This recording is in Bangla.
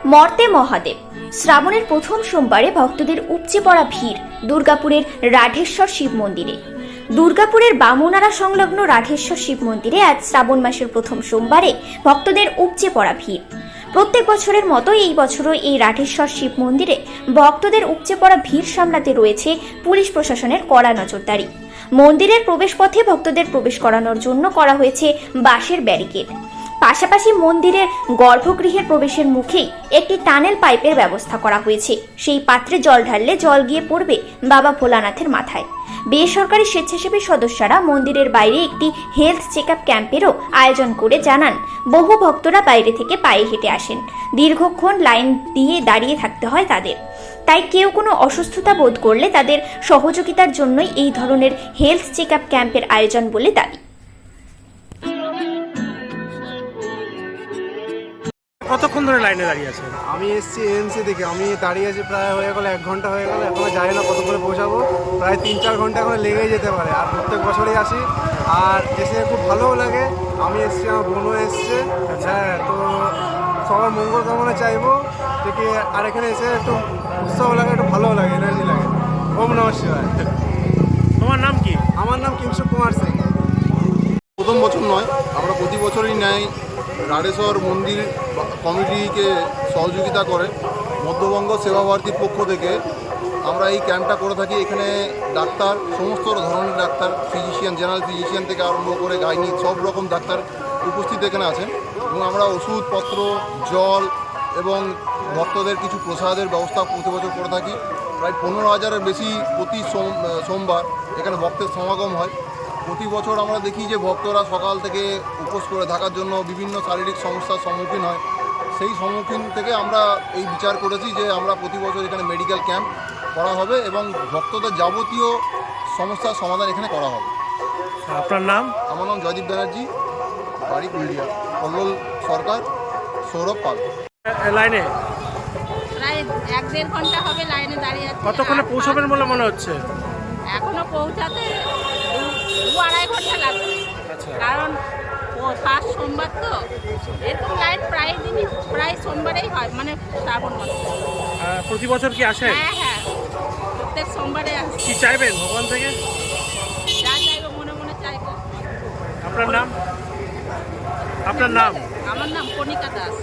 মর্তে মহাদেব। শ্রাবণের প্রথম সোমবারে ভক্তদের উপচে পড়া ভিড় দুর্গাপুরের রাধেশ্বর শিব মন্দিরে। দুর্গাপুরের বামুনারা সংলগ্ন রাধেশ্বর শিব মন্দিরে আজ শ্রাবণ মাসের প্রথম সোমবারে ভক্তদের উপচে পড়া ভিড়। প্রত্যেক বছরের মতো এই বছরও এই রাধেশ্বর শিব মন্দিরে ভক্তদের উপচে পড়া ভিড় সামলাতে রয়েছে পুলিশ প্রশাসনের কড়া নজরদারি। মন্দিরের প্রবেশপথে ভক্তদের প্রবেশ করানোর জন্য করা হয়েছে বাঁশের ব্যারিকেড। পাশাপাশি মন্দিরের গর্ভগৃহের প্রবেশের মুখেই একটি টানেল পাইপের ব্যবস্থা করা হয়েছে। সেই পাত্রে জল ঢাললে জল গিয়ে পড়বে বাবা ভোলানাথের মাথায়। বেসরকারি স্বেচ্ছাসেবী সদস্যরা মন্দিরের বাইরে একটি হেলথ চেকআপ ক্যাম্পেরও আয়োজন করে জানান, বহু ভক্তরা বাইরে থেকে পায়ে হেঁটে আসেন। দীর্ঘক্ষণ লাইন দিয়ে দাঁড়িয়ে থাকতে হয় তাদের। তাই কেউ কোনো অসুস্থতা বোধ করলে তাদের সহযোগিতার জন্যই এই ধরনের হেলথ চেকআপ ক্যাম্পের আয়োজন বলে দাবি। কতক্ষণ ধরে লাইনে দাঁড়িয়ে আছেন? আমি এসেছি এএমসি থেকে। আমি দাঁড়িয়ে আছি প্রায় হয়ে গেল 1 ঘন্টা হয়ে গেল। এখনো জানি না কত করে পৌঁছাবো। প্রায় 3-4 ঘন্টা এখন লেগেই যেতে পারে। আর প্রত্যেক বছরই আসি, আর এসে খুব ভালোও লাগে। আমি এসেছি, আমার বোনও এসছে। হ্যাঁ, তো সবার মঙ্গল কামনা চাইবো যে আর এখানে এসে একটু উৎসাহ লাগে, একটু ভালোও লাগে, এনার্জি লাগে। ওম নমঃ শিবায়। তোমার নাম কি? আমার নাম কিংশুক কুমার সিং। প্রথম বছর নয়, আমরা প্রতি বছরই ন্যায় রাধেশ্বর মন্দির কমিটিকে সহযোগিতা করে মধ্যবঙ্গ সেবা ভারতীর পক্ষ থেকে আমরা এই ক্যাম্পটা করে থাকি। এখানে ডাক্তার, সমস্ত ধরনের ডাক্তার, ফিজিশিয়ান, জেনারেল ফিজিশিয়ান থেকে আরম্ভ করে গাইনিক সব রকম ডাক্তার উপস্থিত এখানে আছেন। এবং আমরা ওষুধপত্র, জল এবং ভক্তদের কিছু প্রসাদের ব্যবস্থা প্রতি বছর করে থাকি। প্রায় 15,000-এর বেশি প্রতি সোমবার এখানে ভক্তের সমাগম হয়। প্রতি বছর আমরা দেখি যে ভক্তরা সকাল থেকে উপোস করে থাকার জন্য বিভিন্ন শারীরিক সমস্যার সম্মুখীন হয়। সেই সম্মুখীন থেকে আমরা এই বিচার করেছি যে আমরা প্রতি বছর এখানে মেডিকেল ক্যাম্প করা হবে এবং ভক্তদের যাবতীয় সমস্যার সমাধান এখানে করা হবে। আপনার নাম? আমার নাম জয়দীপ ব্যানার্জি, বাড়ি পুরুলিয়া। কল্লোল সরকার, সৌরভ পাল। লাইনে প্রায় 1-1.5 ঘন্টা হবে লাইনে দাঁড়িয়ে আছি। কতক্ষণে পৌঁছাবেন বলে মনে হচ্ছে? এখনো পৌঁছাতে 2-2.5 ঘন্টা লাগবে। আচ্ছা, কারণ ফার্স্ট সোমবার তো এরকম লাইন প্রায় সোমবারেই হয়, মানে শ্রাবণ মাসে। প্রতি বছর কি আসেন? হ্যাঁ, প্রত্যেক সোমবারে আসি। কি চাইবেন ভগবান থেকে? যা চাইবো মনে মনে চাইবো। আপনার নাম? আপনার নাম? আমার নাম কণিকা দাস।